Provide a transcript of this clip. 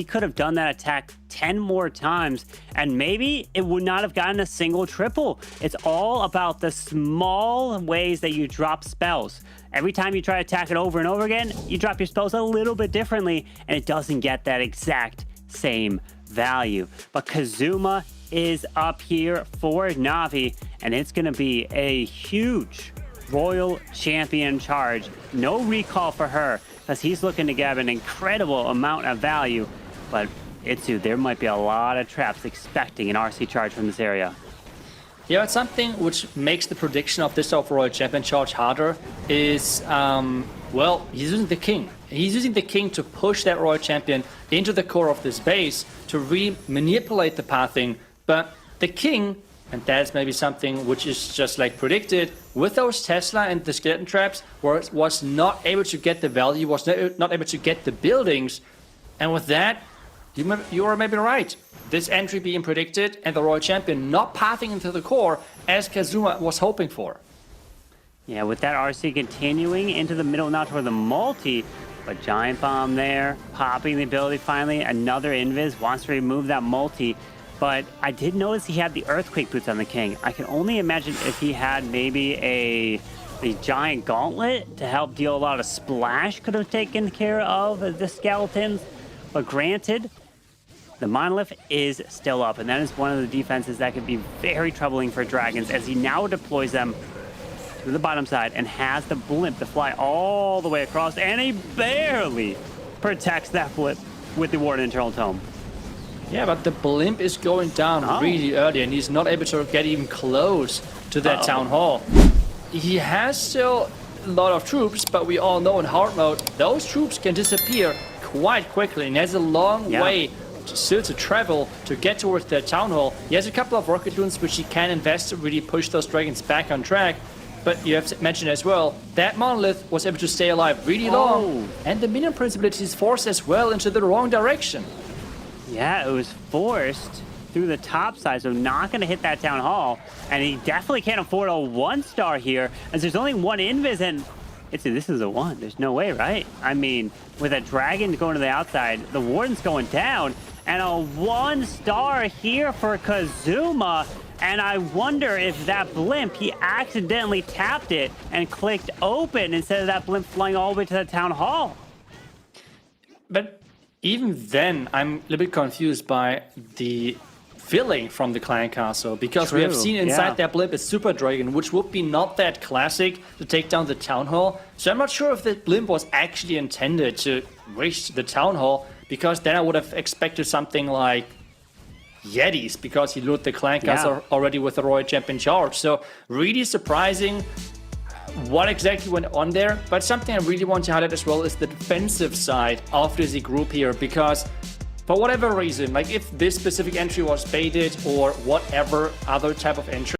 He could have done that attack 10 more times, and maybe it would not have gotten a single triple. It's all about the small ways that you drop spells. Every time you try to attack it over and over again, you drop your spells a little bit differently, and it doesn't get that exact same value. But Kazuma is up here for Navi, and it's going to be a huge Royal Champion charge. No recall for her, because he's looking to get an incredible amount of value. But Itsu, there might be a lot of traps expecting an RC charge from this area. Yeah, it's something which makes the prediction of this Royal Champion charge harder is, well, he's using the King. He's using the King to push that Royal Champion into the core of this base to manipulate the pathing. But the King, and that's maybe something which is just like predicted, with those Tesla and the skeleton traps, was not able to get the value, was not able to get the buildings. And with that, you are maybe right. This entry being predicted and the Royal Champion not pathing into the core as Kazuma was hoping for. Yeah, with that RC continuing into the middle now toward the multi, but Giant Bomb there, popping the ability finally. Another Invis wants to remove that multi, but I did notice he had the Earthquake Boots on the King. I can only imagine if he had maybe a Giant Gauntlet to help deal a lot of splash could have taken care of the skeletons. But granted, the Monolith is still up, and that is one of the defenses that could be very troubling for Dragons as he now deploys them to the bottom side and has the Blimp to fly all the way across, and he barely protects that Blimp with the Warden Internal Tome. Yeah, but the Blimp is going down really early, and he's not able to get even close to that Town Hall. He has still a lot of troops, but we all know in hard mode, those troops can disappear quite quickly, and there's a long way still to travel to get towards the Town Hall. He has a couple of rocket loons which he can invest to really push those dragons back on track. But you have to mention as well, that Monolith was able to stay alive really long, and the minion principality is forced as well into the wrong direction. Yeah, it was forced through the top side, so not going to hit that Town Hall. And he definitely can't afford a 1-star here, as there's only one Invis, and this is a 1. There's no way, right? I mean, with a Dragon going to the outside, the Warden's going down, and a 1-star here for Kazuma. And I wonder if that Blimp, he accidentally tapped it and clicked open instead of that Blimp flying all the way to the Town Hall. But even then, I'm a little bit confused by the filling from the Clan Castle, because we have seen inside that Blimp a Super Dragon, which would be not that classic to take down the Town Hall. So I'm not sure if the Blimp was actually intended to reach the Town Hall, because then I would have expected something like Yetis, because he looted the Clan Castle already with the Royal Champion charge. So really surprising what exactly went on there. But something I really want to highlight as well is the defensive side of this group here, because for whatever reason, like if this specific entry was baited or whatever other type of entry,